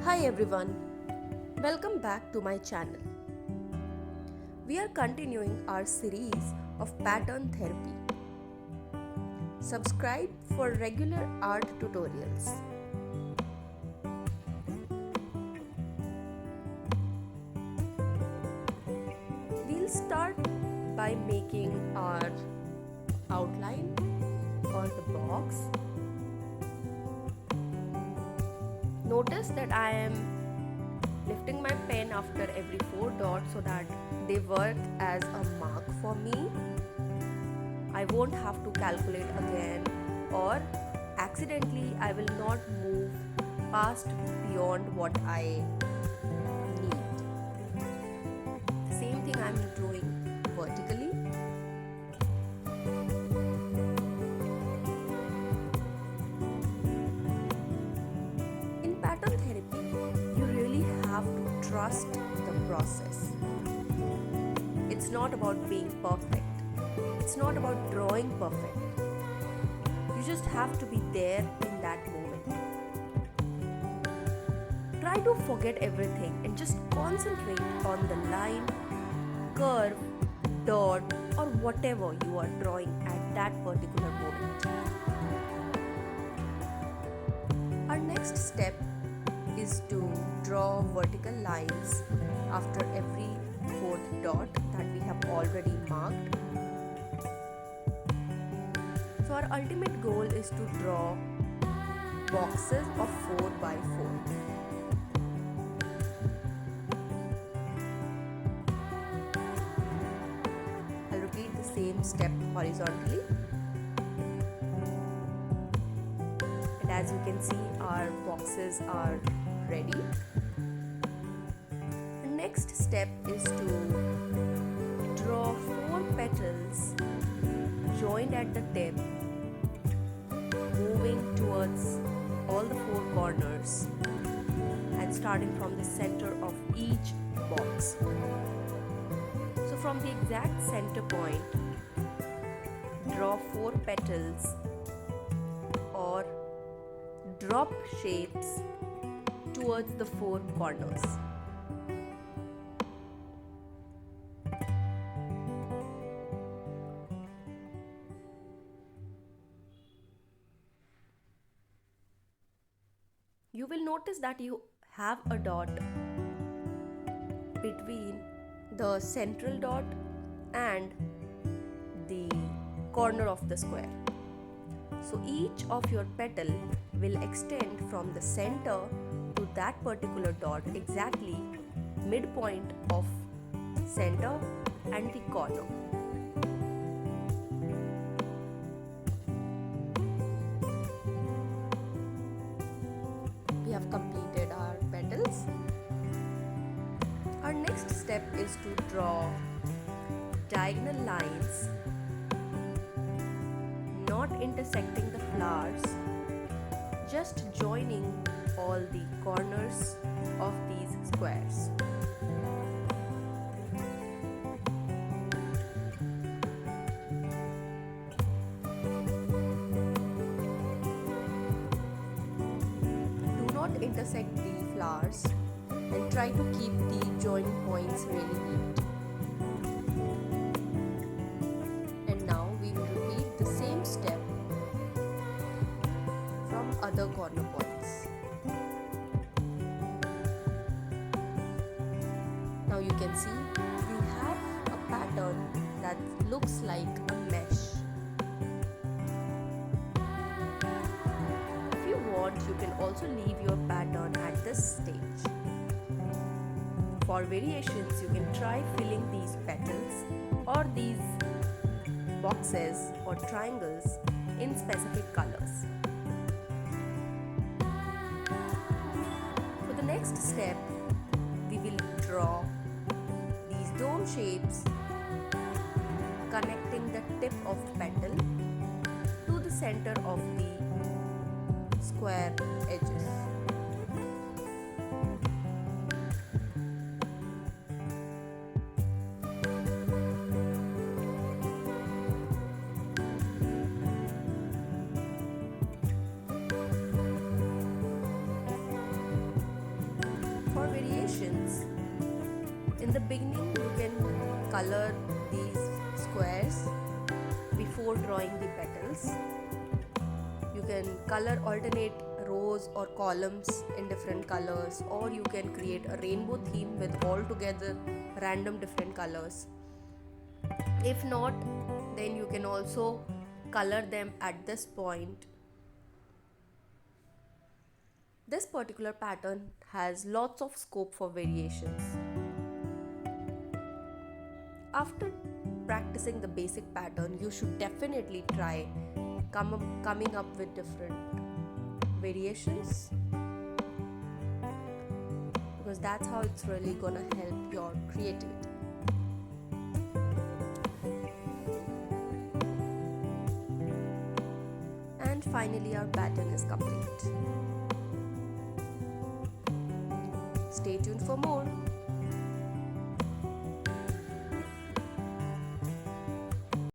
Hi everyone, welcome back to my channel. We are continuing our series of pattern therapy. Subscribe for regular art tutorials. We'll start by making our outline or the box. Notice that I am lifting my pen after every 4 dots so that they work as a mark for me. I won't have to calculate again, or accidentally I will not move past beyond what I need. The same thing I'm doing vertically. In pattern therapy, you really have to trust the process. It's not about being perfect. It's not about drawing perfect. You just have to be there in that moment. Try to forget everything and just concentrate on the line, curve, dot, or whatever you are drawing at that particular moment. Our next step is to draw vertical lines after every fourth dot that we have already marked. So our ultimate goal is to draw boxes of 4 by 4. I'll repeat the same step horizontally. And as you can see, our boxes are ready. The next step is to draw 4 petals joined at the tip, moving towards all the 4 corners and starting from the center of each box. So from the exact center point, draw 4 petals or drop shapes towards the 4 corners. You will notice that you have a dot between the central dot and the corner of the square. So each of your petal will extend from the center to that particular dot, exactly midpoint of center and the corner. We have completed our petals. Our next step is to draw diagonal lines not intersecting the flowers, just joining all the corners of these squares. Do not intersect the flowers and try to keep the joining points really neat. And now we will repeat the same step from other corner points. Now you can see we have a pattern that looks like a mesh. If you want, you can also leave your pattern at this stage. For variations, you can try filling these petals or these boxes or triangles in specific colors. For the next step, we will draw these dome shapes connecting the tip of petal to the center of the square edges. for variations. In the beginning, you can color these squares before drawing the petals. You can color alternate rows or columns in different colors, or you can create a rainbow theme with altogether random different colors. If not, then you can also color them at this point. This particular pattern has lots of scope for variations. After practicing the basic pattern, you should definitely try coming up with different variations, because that's how it's really gonna help your creativity. And finally, our pattern is complete. Stay tuned for more.